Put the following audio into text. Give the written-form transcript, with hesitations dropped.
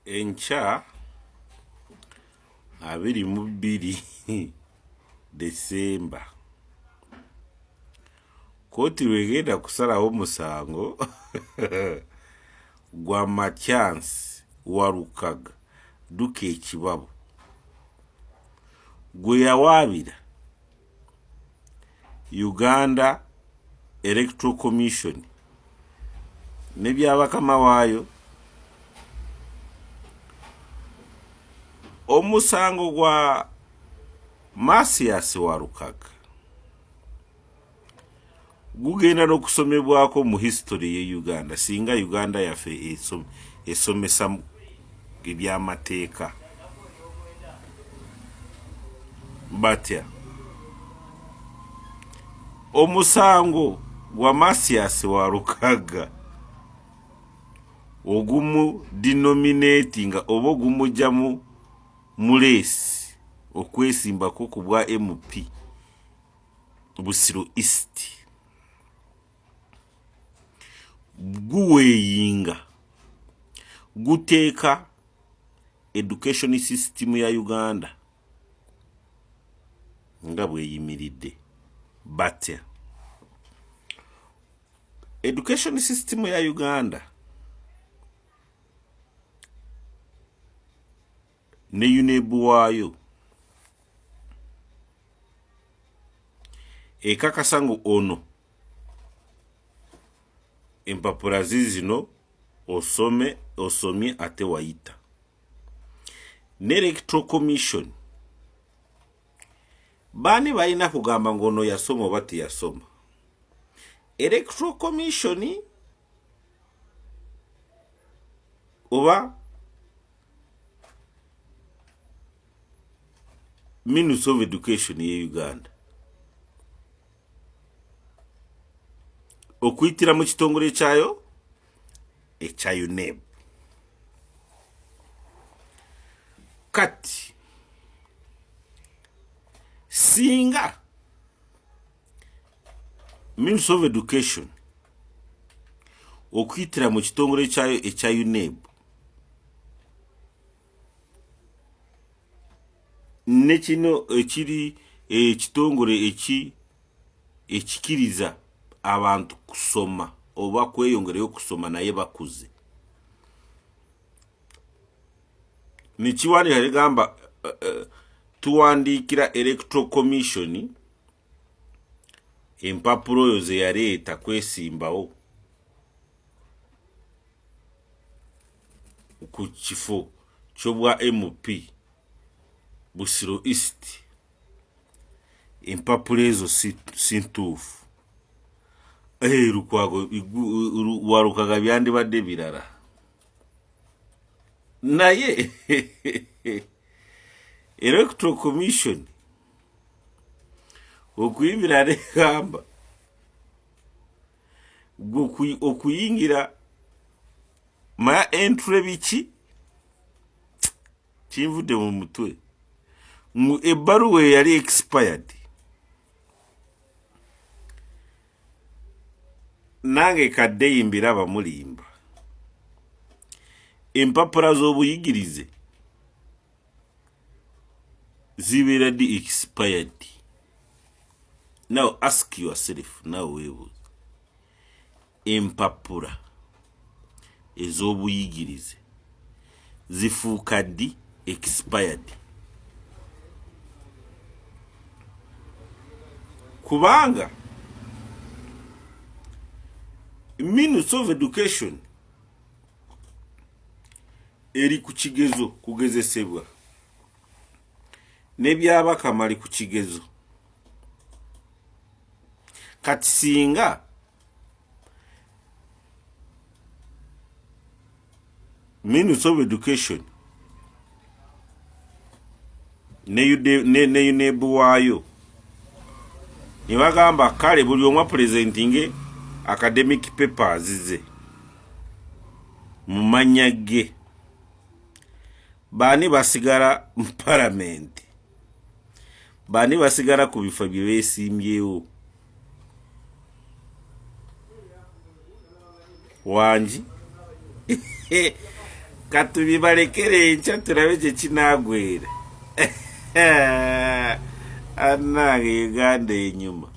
Encha 22 December koti wegenda kusalawo musango gwa Machansi Walukaga duka ekibabo gwe yawaabira Uganda Electoral Commission ne byabakama waayo omusango gwa Masias Walukaga gugenda n'okusomebwako mu history ye Uganda singa Uganda yafe esomesa ebyamateeka batya omusango gwa Masias Walukaga ogumu denominatinga oba ogumujjamu mulesi okwesimbako ku bwa MP Busiro East guweyinga guteeka education system ya Uganda nga bweyimiridde batya education system ya Uganda ne UNEB waayo ekakasa ngu ono empapula zino osomye ate wayita ne Electoral Commission bani balina kugamba ngono yasoma oba teyasoma. Electoral Commission oba Ministry of Education ye Uganda okuyitira mu kitongole kyayo ekya UNEB. Kati singa Ministry of Education okuyitira mu kitongole kyayo ekya UNEB ne kino ekiri ekitongole ekikiriza abantu kusoma oba kweyongereyo kusoma naye bakuze nikiwani yaligamba tuwandiikira Electoral Commission empapula oyo ze yaleeta kwesimbawo ku kifo ky'obwa MP Busiro East empapula ezo sintuufu Lukwago Walukaga byandibadde birala naye Electoral Commission okuyimira negamba okuyingira maya entry biki kinvudde mu mutwe mu ebbaluwa yali expired nange kadde yimbira bamulimba empapula z'obuyigirize zibeera di expired. Now ask yourself now webuuza empapula ez'obuyigirize zifuuka di expired kubanga Ministry of Education eri ku kigezo kugezesebwa n'ebyabakama ali ku kigezo kati singa Ministry of Education ne UNEB waayo ne bagamba kale buli omu presentinge academic papers ze mu mannya ge bani basigala mu parliament bani basigala ku bifo bye beesimbyewo Wanji katubibalekere enkya tulabe gye kinaagwera annange Uganda enyuma.